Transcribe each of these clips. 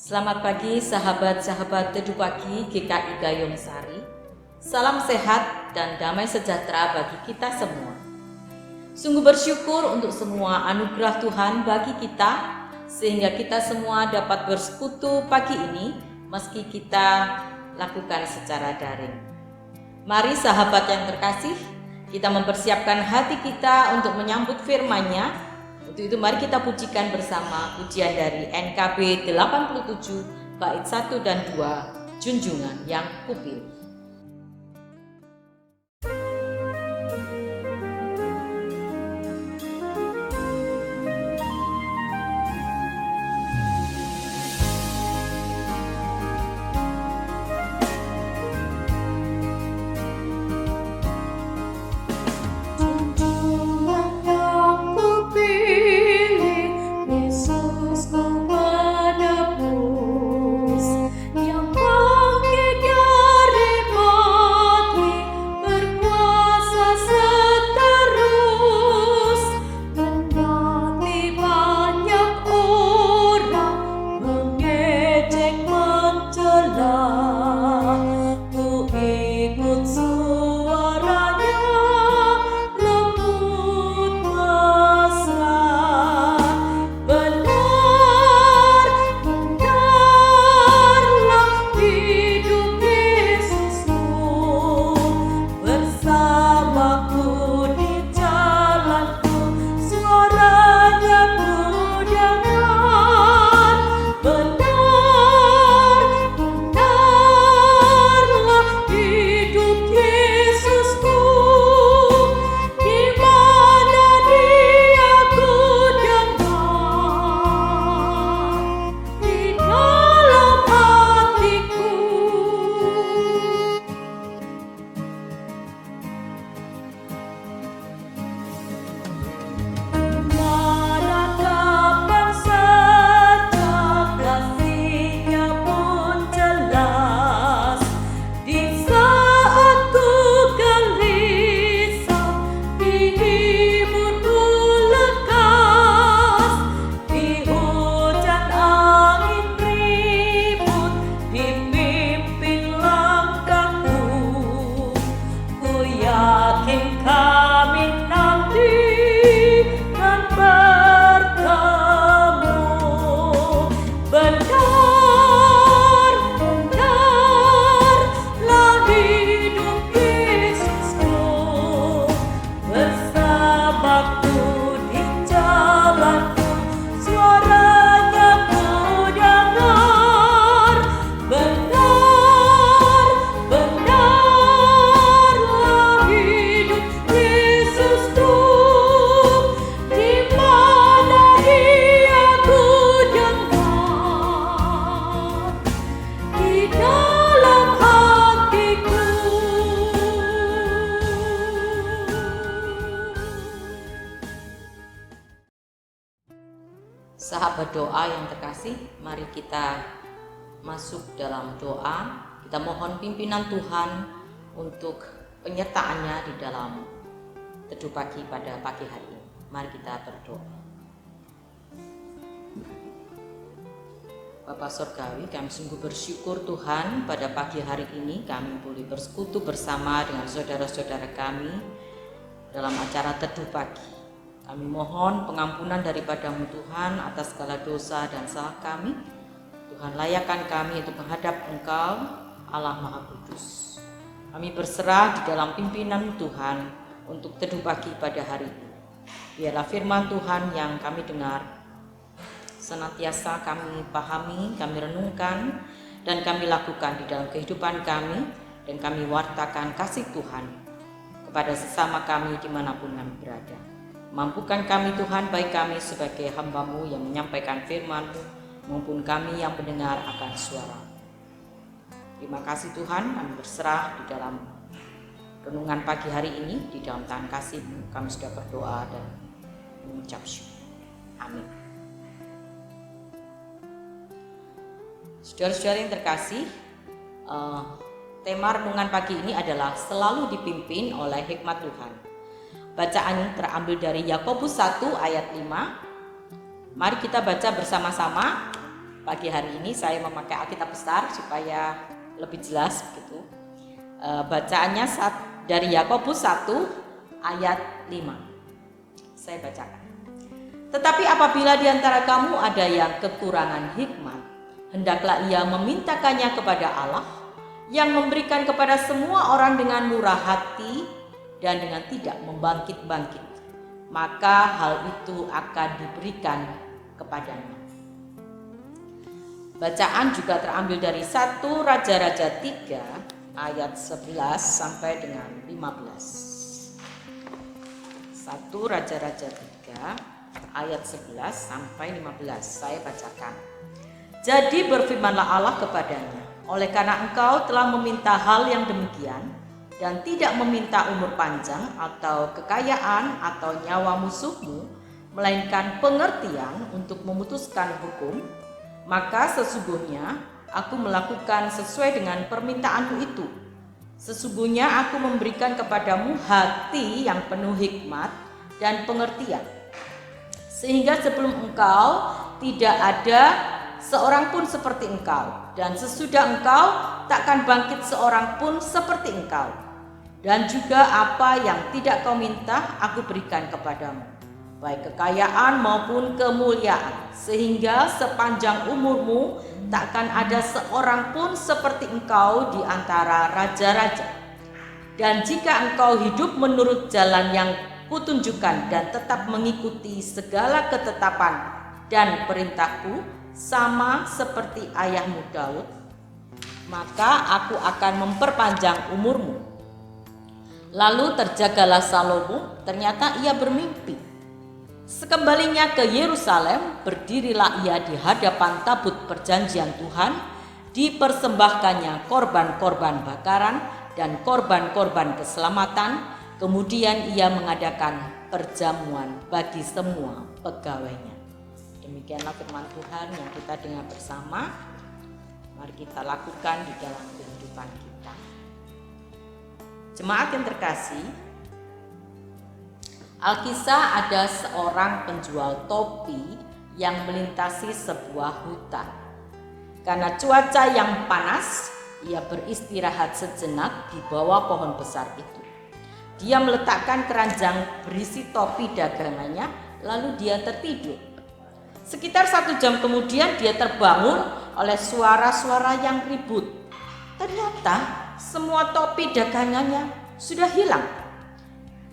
Selamat pagi sahabat-sahabat Teduh Pagi GKI Gayung Sari. Salam sehat dan damai sejahtera bagi kita semua. Sungguh bersyukur untuk semua anugerah Tuhan bagi kita, sehingga kita semua dapat bersekutu pagi ini meski kita lakukan secara daring. Mari sahabat yang terkasih, kita mempersiapkan hati kita untuk menyambut firman-Nya. Untuk itu mari kita pujikan bersama pujian dari NKB 87 bait 1 dan 2, Junjungan yang Kupilih. Sahabat doa yang terkasih, mari kita masuk dalam doa. Kita mohon pimpinan Tuhan untuk penyertaan-Nya di dalam Teduh Pagi pada pagi hari ini. Mari kita berdoa. Bapa Surgawi, kami sungguh bersyukur Tuhan, pada pagi hari ini kami boleh bersekutu bersama dengan saudara-saudara kami dalam acara Teduh Pagi. Kami mohon pengampunan daripada-Mu Tuhan atas segala dosa dan salah kami. Tuhan, layakkan kami untuk menghadap Engkau, Allah Maha Kudus. Kami berserah di dalam pimpinan Tuhan untuk Teduh Pagi pada hari ini. Biarlah firman Tuhan yang kami dengar senantiasa kami pahami, kami renungkan, dan kami lakukan di dalam kehidupan kami, dan kami wartakan kasih Tuhan kepada sesama kami dimanapun kami berada. Mampukan kami Tuhan, baik kami sebagai hamba-Mu yang menyampaikan firman-Mu, maupun kami yang mendengar akan suara. Terima kasih Tuhan, kami berserah di dalam renungan pagi hari ini, di dalam tangan kasih-Mu kami sudah berdoa dan mengucap syukur. Amin. Saudara-saudara yang terkasih, tema renungan pagi ini adalah selalu dipimpin oleh hikmat Tuhan. Bacaan terambil dari Yakobus 1 ayat 5. Mari kita baca bersama-sama. pagi hari ini saya memakai Alkitab besar supaya lebih jelas begitu. Bacaannya dari Yakobus 1 ayat 5. Saya bacakan. Tetapi apabila di antara kamu ada yang kekurangan hikmat, hendaklah ia memintakannya kepada Allah yang memberikan kepada semua orang dengan murah hati dan dengan tidak membangkit-bangkit. Maka hal itu akan diberikan kepadanya. Bacaan juga terambil dari 1 Raja-Raja 3 ayat 11 sampai dengan 15. 1 Raja-Raja 3 ayat 11 sampai 15. Saya bacakan. Jadi berfirmanlah Allah kepadanya, oleh karena engkau telah meminta hal yang demikian dan tidak meminta umur panjang atau kekayaan atau nyawa musuhmu, melainkan pengertian untuk memutuskan hukum, maka sesungguhnya aku melakukan sesuai dengan permintaanmu itu. Sesungguhnya aku memberikan kepadamu hati yang penuh hikmat dan pengertian, sehingga sebelum engkau tidak ada seorang pun seperti engkau, dan sesudah engkau takkan bangkit seorang pun seperti engkau. Dan juga apa yang tidak kau minta aku berikan kepadamu, baik kekayaan maupun kemuliaan, sehingga sepanjang umurmu takkan ada seorang pun seperti engkau di antara raja-raja. Dan jika engkau hidup menurut jalan yang kutunjukkan dan tetap mengikuti segala ketetapan dan perintahku sama seperti ayahmu Daud, maka aku akan memperpanjang umurmu. Lalu terjagalah Salomo, ternyata ia bermimpi. Sekembalinya ke Yerusalem, berdirilah ia di hadapan tabut perjanjian Tuhan, dipersembahkannya korban-korban bakaran dan korban-korban keselamatan. Kemudian ia mengadakan perjamuan bagi semua pegawainya. Demikianlah firman Tuhan yang kita dengar bersama. Mari kita lakukan di dalam kehidupan kita. Jemaat yang terkasih, Alkisah ada seorang penjual topi yang melintasi sebuah hutan. Karena cuaca yang panas, ia beristirahat sejenak di bawah pohon besar itu. Dia meletakkan keranjang berisi topi dagangannya, lalu dia tertidur. Sekitar 1 jam kemudian dia terbangun oleh suara-suara yang ribut. Ternyata semua topi dagangannya sudah hilang.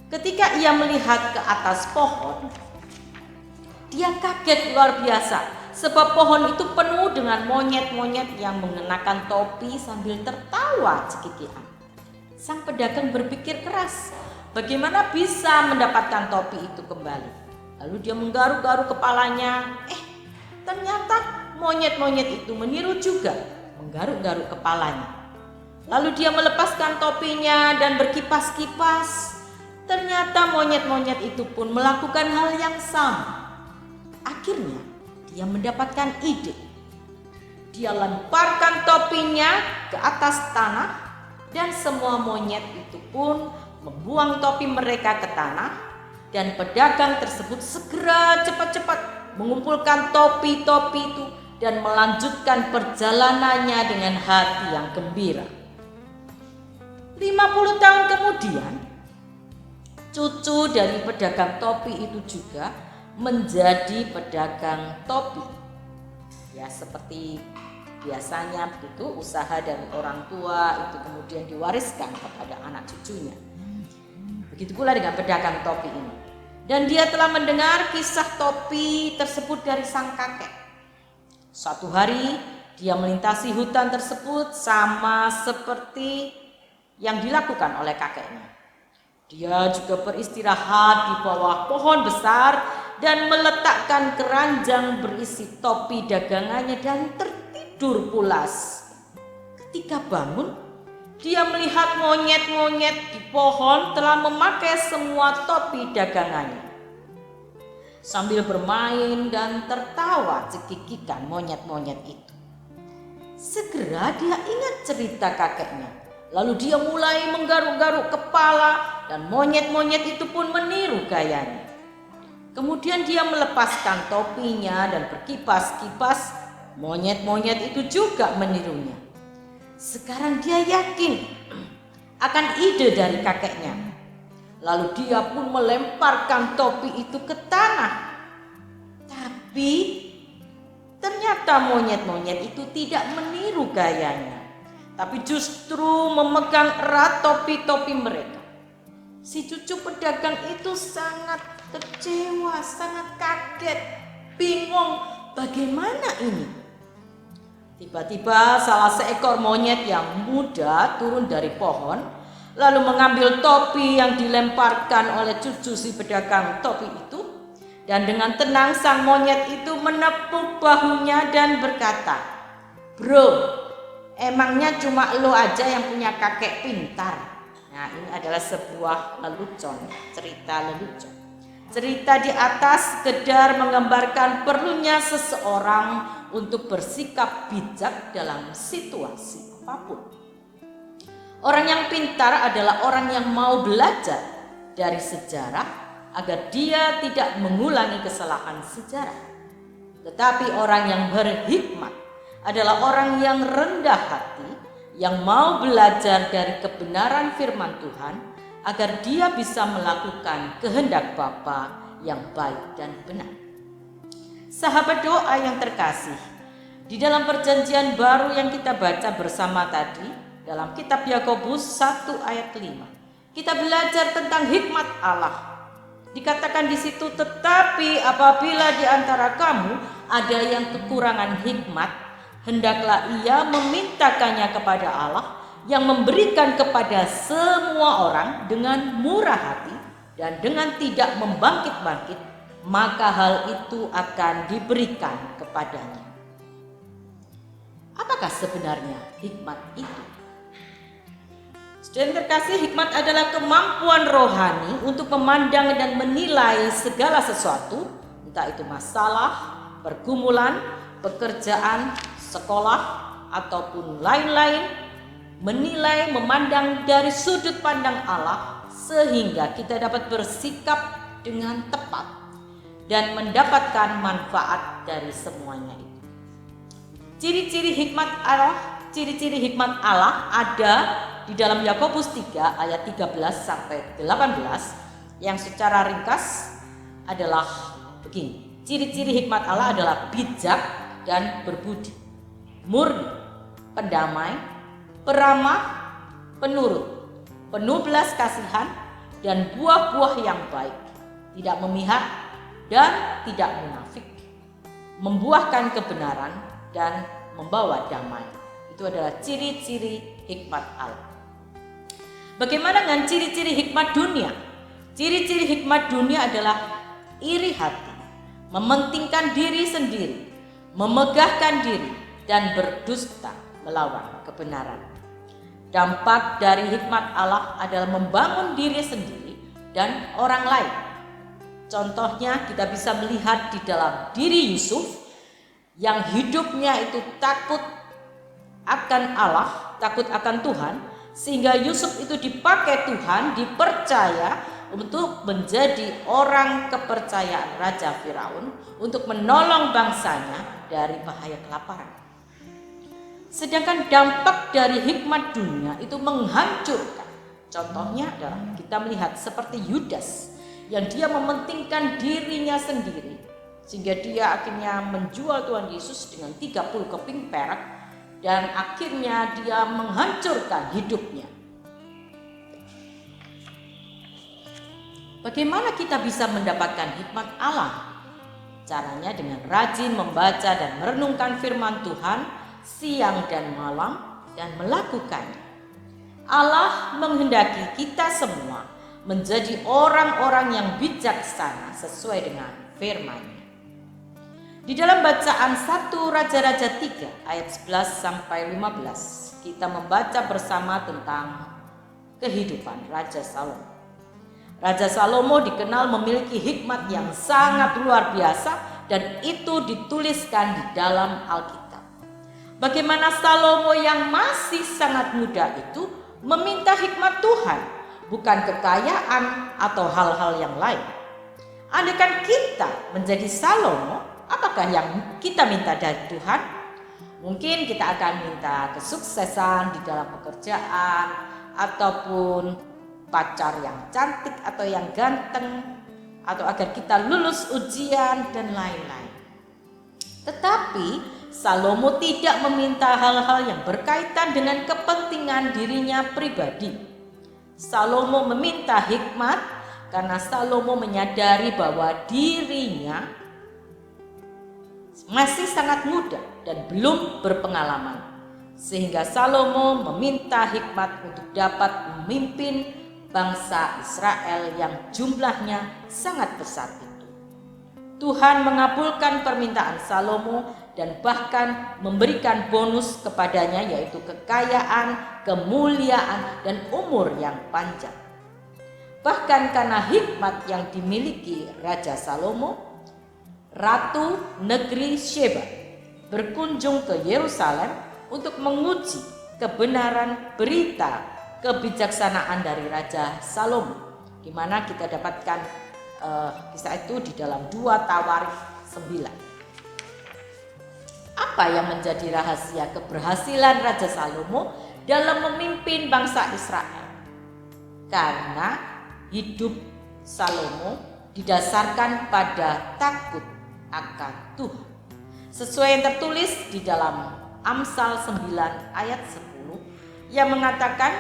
Ketika ia melihat ke atas pohon, dia kaget luar biasa, sebab pohon itu penuh dengan monyet-monyet yang mengenakan topi sambil tertawa cekikikan. Sang pedagang berpikir keras, bagaimana bisa mendapatkan topi itu kembali. Lalu dia menggaruk-garuk kepalanya. Ternyata monyet-monyet itu meniru juga, menggaruk-garuk kepalanya. Lalu dia melepaskan topinya dan berkipas-kipas. Ternyata monyet-monyet itu pun melakukan hal yang sama. Akhirnya dia mendapatkan ide. Dia lemparkan topinya ke atas tanah dan semua monyet itu pun membuang topi mereka ke tanah, dan pedagang tersebut segera cepat-cepat mengumpulkan topi-topi itu dan melanjutkan perjalanannya dengan hati yang gembira. 50 tahun kemudian, cucu dari pedagang topi itu juga menjadi pedagang topi. Ya, seperti biasanya begitu, usaha dari orang tua itu kemudian diwariskan kepada anak cucunya. Begitu pula dengan pedagang topi ini. Dan dia telah mendengar kisah topi tersebut dari sang kakek. Suatu hari dia melintasi hutan tersebut sama seperti yang dilakukan oleh kakeknya. Dia juga beristirahat di bawah pohon besar dan meletakkan keranjang berisi topi dagangannya dan tertidur pulas. Ketika bangun, dia melihat monyet-monyet di pohon telah memakai semua topi dagangannya. Sambil bermain dan tertawa cekikikan monyet-monyet itu. Segera dia ingat cerita kakeknya. Lalu dia mulai menggaruk-garuk kepala dan monyet-monyet itu pun meniru gayanya. Kemudian dia melepaskan topinya dan berkipas-kipas. Monyet-monyet itu juga menirunya. Sekarang dia yakin akan ide dari kakeknya. Lalu dia pun melemparkan topi itu ke tanah. Tapi ternyata monyet-monyet itu tidak meniru gayanya, tapi justru memegang erat topi-topi mereka. Si cucu pedagang itu sangat kecewa, sangat kaget, bingung bagaimana ini. Tiba-tiba salah seekor monyet yang muda turun dari pohon, lalu mengambil topi yang dilemparkan oleh cucu si pedagang topi itu, dan dengan tenang sang monyet itu menepuk bahunya dan berkata, "Bro, emangnya cuma lo aja yang punya kakek pintar?" Nah, ini adalah sebuah lelucon, cerita lelucon. Cerita di atas sekedar menggambarkan perlunya seseorang untuk bersikap bijak dalam situasi apapun. Orang yang pintar adalah orang yang mau belajar dari sejarah agar dia tidak mengulangi kesalahan sejarah. Tetapi orang yang berhikmat adalah orang yang rendah hati, yang mau belajar dari kebenaran firman Tuhan agar dia bisa melakukan kehendak Bapa yang baik dan benar. Sahabat doa yang terkasih, di dalam perjanjian baru yang kita baca bersama tadi, dalam kitab Yakobus 1 ayat 5, kita belajar tentang hikmat Allah. Dikatakan di situ, tetapi apabila di antara kamu ada yang kekurangan hikmat, hendaklah ia memintakannya kepada Allah yang memberikan kepada semua orang dengan murah hati dan dengan tidak membangkit-bangkit, maka hal itu akan diberikan kepadanya. Apakah sebenarnya hikmat itu? Saudara terkasih, hikmat adalah kemampuan rohani untuk memandang dan menilai segala sesuatu, entah itu masalah, pergumulan, pekerjaan, sekolah, ataupun lain-lain, menilai, memandang dari sudut pandang Allah sehingga kita dapat bersikap dengan tepat dan mendapatkan manfaat dari semuanya itu. Ciri-ciri hikmat Allah ada di dalam Yakobus 3 ayat 13 sampai 18 yang secara ringkas adalah begini. Ciri-ciri hikmat Allah adalah bijak dan berbudi, murni, pendamai, peramah, penurut, penuh belas kasihan dan buah-buah yang baik, tidak memihak dan tidak munafik, membuahkan kebenaran dan membawa damai. Itu adalah ciri-ciri hikmat Allah. Bagaimana dengan ciri-ciri hikmat dunia? Ciri-ciri hikmat dunia adalah iri hati, mementingkan diri sendiri, memegahkan diri, dan berdusta melawan kebenaran. Dampak dari hikmat Allah adalah membangun diri sendiri dan orang lain. Contohnya kita bisa melihat di dalam diri Yusuf yang hidupnya itu takut akan Allah, takut akan Tuhan, sehingga Yusuf itu dipakai Tuhan, dipercaya untuk menjadi orang kepercayaan Raja Firaun untuk menolong bangsanya dari bahaya kelaparan. Sedangkan dampak dari hikmat dunia itu menghancurkan. Contohnya adalah kita melihat seperti Yudas yang dia mementingkan dirinya sendiri sehingga dia akhirnya menjual Tuhan Yesus dengan 30 keping perak dan akhirnya dia menghancurkan hidupnya. Bagaimana kita bisa mendapatkan hikmat Allah? Caranya dengan rajin membaca dan merenungkan firman Tuhan siang dan malam dan melakukannya. Allah menghendaki kita semua menjadi orang-orang yang bijaksana sesuai dengan firman-Nya. Di dalam bacaan 1 Raja-Raja 3 ayat 11 sampai 15 kita membaca bersama tentang kehidupan Raja Salomo. Raja Salomo dikenal memiliki hikmat yang sangat luar biasa dan itu dituliskan di dalam Alkitab. Bagaimana Salomo yang masih sangat muda itu meminta hikmat Tuhan, bukan kekayaan atau hal-hal yang lain. Andaikan kita menjadi Salomo, apakah yang kita minta dari Tuhan? Mungkin kita akan minta kesuksesan di dalam pekerjaan, ataupun pacar yang cantik atau yang ganteng, atau agar kita lulus ujian dan lain-lain. Tetapi Salomo tidak meminta hal-hal yang berkaitan dengan kepentingan dirinya pribadi. Salomo meminta hikmat karena Salomo menyadari bahwa dirinya masih sangat muda dan belum berpengalaman. Sehingga Salomo meminta hikmat untuk dapat memimpin bangsa Israel yang jumlahnya sangat besar itu. Tuhan mengabulkan permintaan Salomo dan bahkan memberikan bonus kepadanya, yaitu kekayaan, kemuliaan, dan umur yang panjang. Bahkan karena hikmat yang dimiliki Raja Salomo, Ratu negeri Sheba berkunjung ke Yerusalem untuk menguji kebenaran berita kebijaksanaan dari Raja Salomo, di mana kita dapatkan kisah itu di dalam 2 Tawarikh 9. Apa yang menjadi rahasia keberhasilan Raja Salomo dalam memimpin bangsa Israel? Karena hidup Salomo didasarkan pada takut akan Tuhan. Sesuai yang tertulis di dalam Amsal 9 ayat 10 yang mengatakan,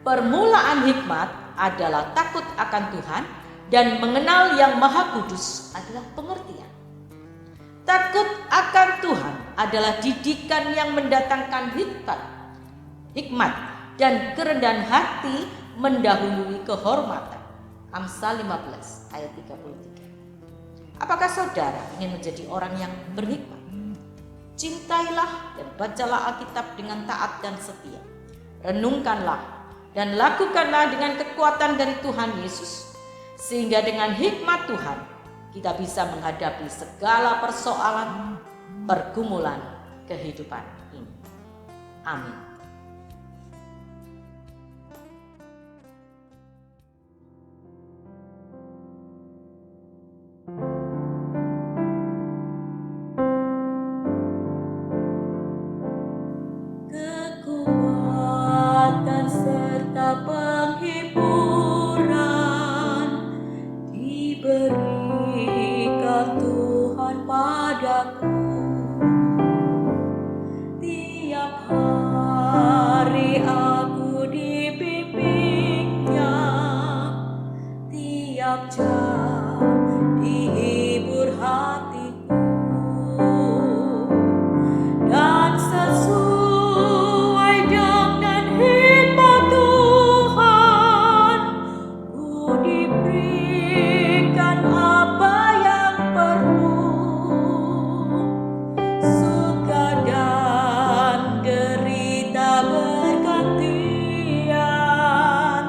permulaan hikmat adalah takut akan Tuhan, dan mengenal yang Maha Kudus adalah pengertian. Takut akan Tuhan adalah didikan yang mendatangkan hikmat, dan kerendahan hati mendahului kehormatan. Amsal 15 ayat 33. Apakah saudara ingin menjadi orang yang berhikmat? Cintailah dan bacalah Alkitab dengan taat dan setia. Renungkanlah dan lakukanlah dengan kekuatan dari Tuhan Yesus, sehingga dengan hikmat Tuhan kita bisa menghadapi segala persoalan, pergumulan kehidupan ini. Amin. Kekuatan serta penghiburan diberikan Tuhan padaku. Tiap hari aku dibimbingnya, tiap jam dihibur hatiku, dan sesuai dengan hikmat Tuhan ku diberikan apa yang perlu. Suka dan derita bergantian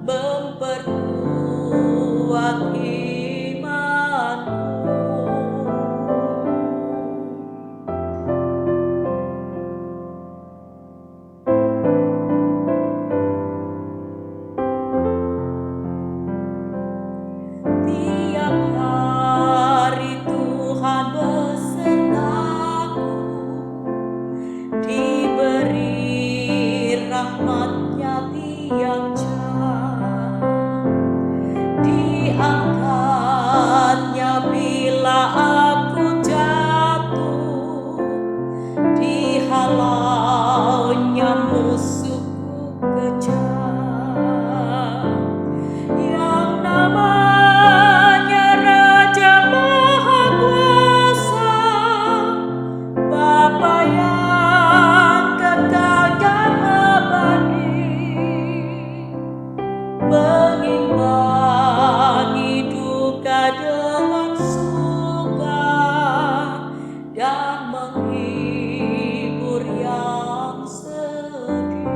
memperkuat imanku. Tiap hari Tuhan besertaku, diberi rahmat-Nya tiap jam, diangkat-Nya bila aku jatuh, dihalau-Nya musuhku kejam. Yang namanya Raja Maha Kuasa, Bapa yang kekal dan abadi, mengimbangi duka dengan suka dan menghibur yang sedih.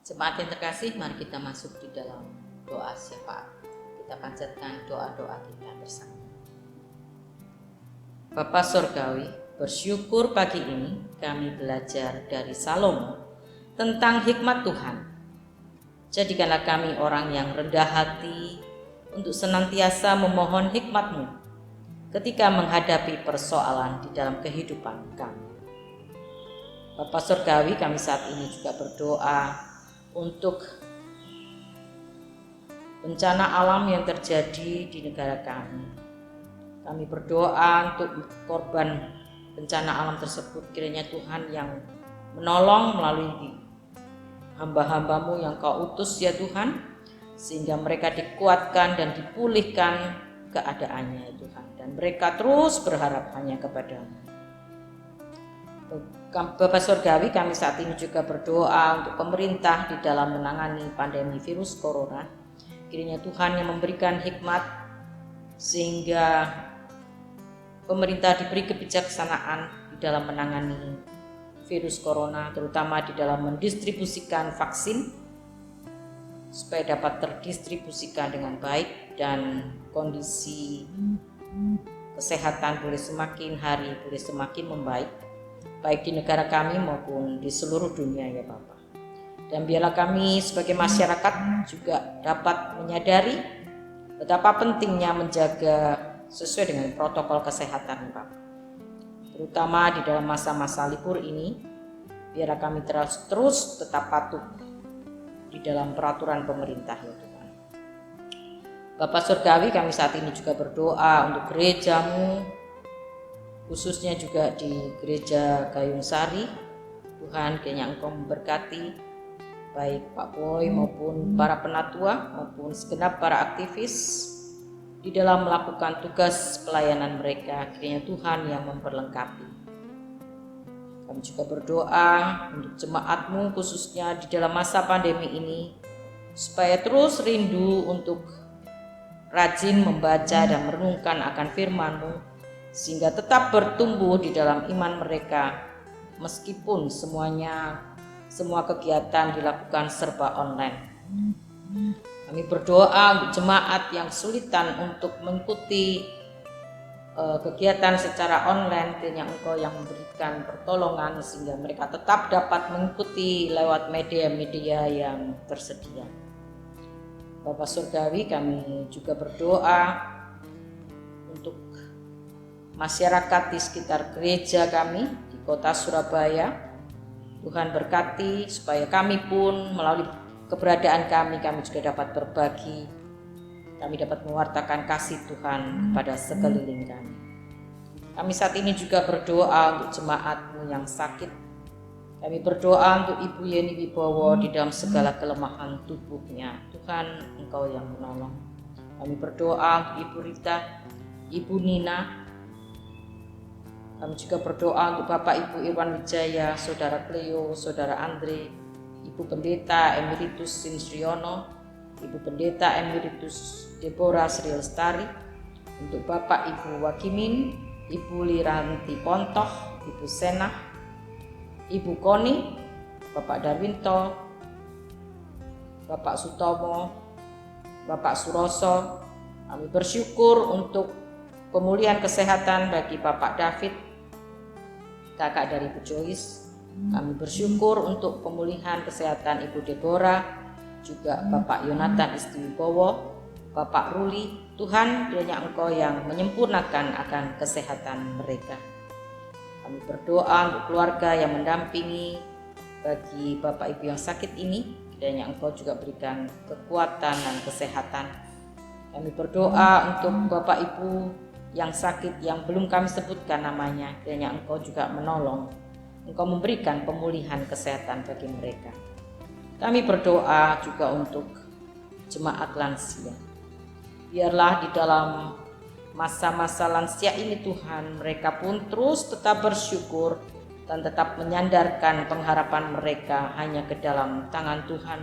Jemaat yang terkasih, mari kita masuk di dalam doa syafaat. Kita panjatkan doa-doa kita bersama. Bapa Surgawi, bersyukur pagi ini kami belajar dari Salomo tentang hikmat Tuhan. Jadikanlah kami orang yang rendah hati, untuk senantiasa memohon hikmat-Mu ketika menghadapi persoalan di dalam kehidupan kami. Bapa Surgawi, kami saat ini juga berdoa untuk bencana alam yang terjadi di negara kami. Kami berdoa untuk korban bencana alam tersebut, kiranya Tuhan yang menolong melalui hamba-hamba-Mu yang Kau utus ya Tuhan, sehingga mereka dikuatkan dan dipulihkan keadaannya ya Tuhan, dan mereka terus berharap hanya kepada-Mu. Bapa Surgawi, kami saat ini juga berdoa untuk pemerintah di dalam menangani pandemi virus corona. Kiranya Tuhan yang memberikan hikmat sehingga pemerintah diberi kebijaksanaan di dalam menangani virus corona, terutama di dalam mendistribusikan vaksin supaya dapat terdistribusikan dengan baik dan kondisi kesehatan boleh semakin hari boleh semakin membaik, baik di negara kami maupun di seluruh dunia ya Bapak. Dan biarlah kami sebagai masyarakat juga dapat menyadari betapa pentingnya menjaga sesuai dengan protokol kesehatan Bapak, terutama di dalam masa-masa libur ini. Biarlah kami terus tetap patuh di dalam peraturan pemerintah ya Tuhan. Bapa Surgawi, kami saat ini juga berdoa untuk gereja-Mu, khususnya juga di Gereja Gayung Sari. Tuhan, kiranya Engkau memberkati baik Pak Boy maupun para penatua maupun segenap para aktivis di dalam melakukan tugas pelayanan mereka. Kiranya Tuhan yang memperlengkapi. Kami juga berdoa untuk jemaat-Mu khususnya di dalam masa pandemi ini, supaya terus rindu untuk rajin membaca dan merenungkan akan firman-Mu, sehingga tetap bertumbuh di dalam iman mereka meskipun semua kegiatan dilakukan serba online. Kami berdoa untuk jemaat yang kesulitan untuk mengikuti kegiatan secara online, kiranya Engkau yang memberikan pertolongan sehingga mereka tetap dapat mengikuti lewat media-media yang tersedia. Bapa Surgawi, kami juga berdoa untuk masyarakat di sekitar gereja kami di kota Surabaya. Tuhan berkati supaya kami pun melalui keberadaan kami juga dapat berbagi, kami dapat mewartakan kasih Tuhan kepada sekeliling kami. Kami saat ini juga berdoa untuk jemaat-Mu yang sakit. Kami berdoa untuk Ibu Yeni Wibowo di dalam segala kelemahan tubuhnya. Tuhan, Engkau yang menolong. Kami berdoa untuk Ibu Rita, Ibu Nina. Kami juga berdoa untuk Bapak Ibu Irwan Wijaya, Saudara Cleo, Saudara Andre, Ibu Pendeta Emeritus Sinsriono, Ibu Pendeta Emeritus Deborah Sri Lestari, untuk Bapak Ibu Wakimin, Ibu Liranti Pontoh, Ibu Senah, Ibu Koni, Bapak Darwinto, Bapak Sutomo, Bapak Suroso. Kami bersyukur untuk pemulihan kesehatan bagi Bapak David, kakak dari Ibu Joyce. Kami bersyukur untuk pemulihan kesehatan Ibu Deborah, juga Bapak Yonatan Istiwibowo, Bapak Ruli. Tuhan, kiranya Engkau yang menyempurnakan akan kesehatan mereka. Kami berdoa untuk keluarga yang mendampingi bagi Bapak Ibu yang sakit ini, kiranya Engkau juga berikan kekuatan dan kesehatan. Kami berdoa untuk Bapak Ibu yang sakit yang belum kami sebutkan namanya, kiranya Engkau juga menolong, Engkau memberikan pemulihan kesehatan bagi mereka. Kami berdoa juga untuk jemaat lansia. Biarlah di dalam masa-masa lansia ini Tuhan, mereka pun terus tetap bersyukur dan tetap menyandarkan pengharapan mereka hanya ke dalam tangan Tuhan,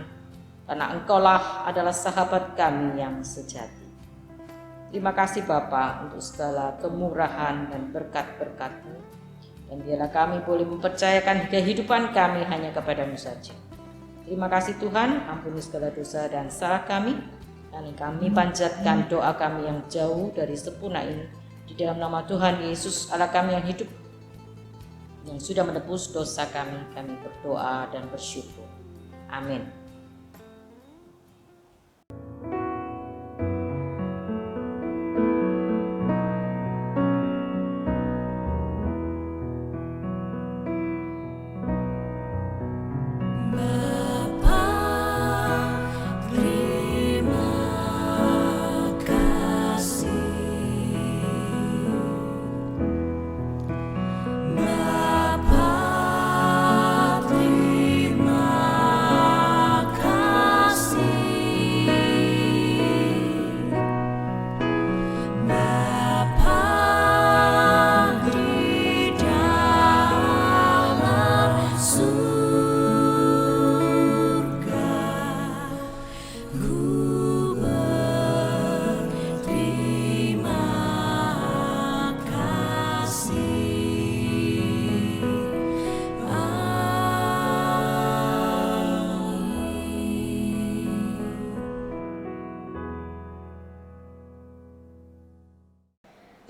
karena Engkaulah adalah sahabat kami yang sejati. Terima kasih Bapa untuk segala kemurahan dan berkat-berkat-Mu, dan biarlah kami boleh mempercayakan kehidupan kami hanya kepada-Mu saja. Terima kasih Tuhan, ampuni segala dosa dan salah kami. Dan kami panjatkan doa kami yang jauh dari sempurna ini di dalam nama Tuhan Yesus Allah kami yang hidup, yang sudah menebus dosa kami. Kami berdoa dan bersyukur. Amin.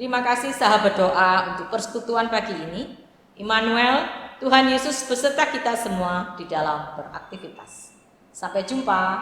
Terima kasih sahabat doa untuk persekutuan pagi ini. Immanuel, Tuhan Yesus beserta kita semua di dalam beraktivitas. Sampai jumpa.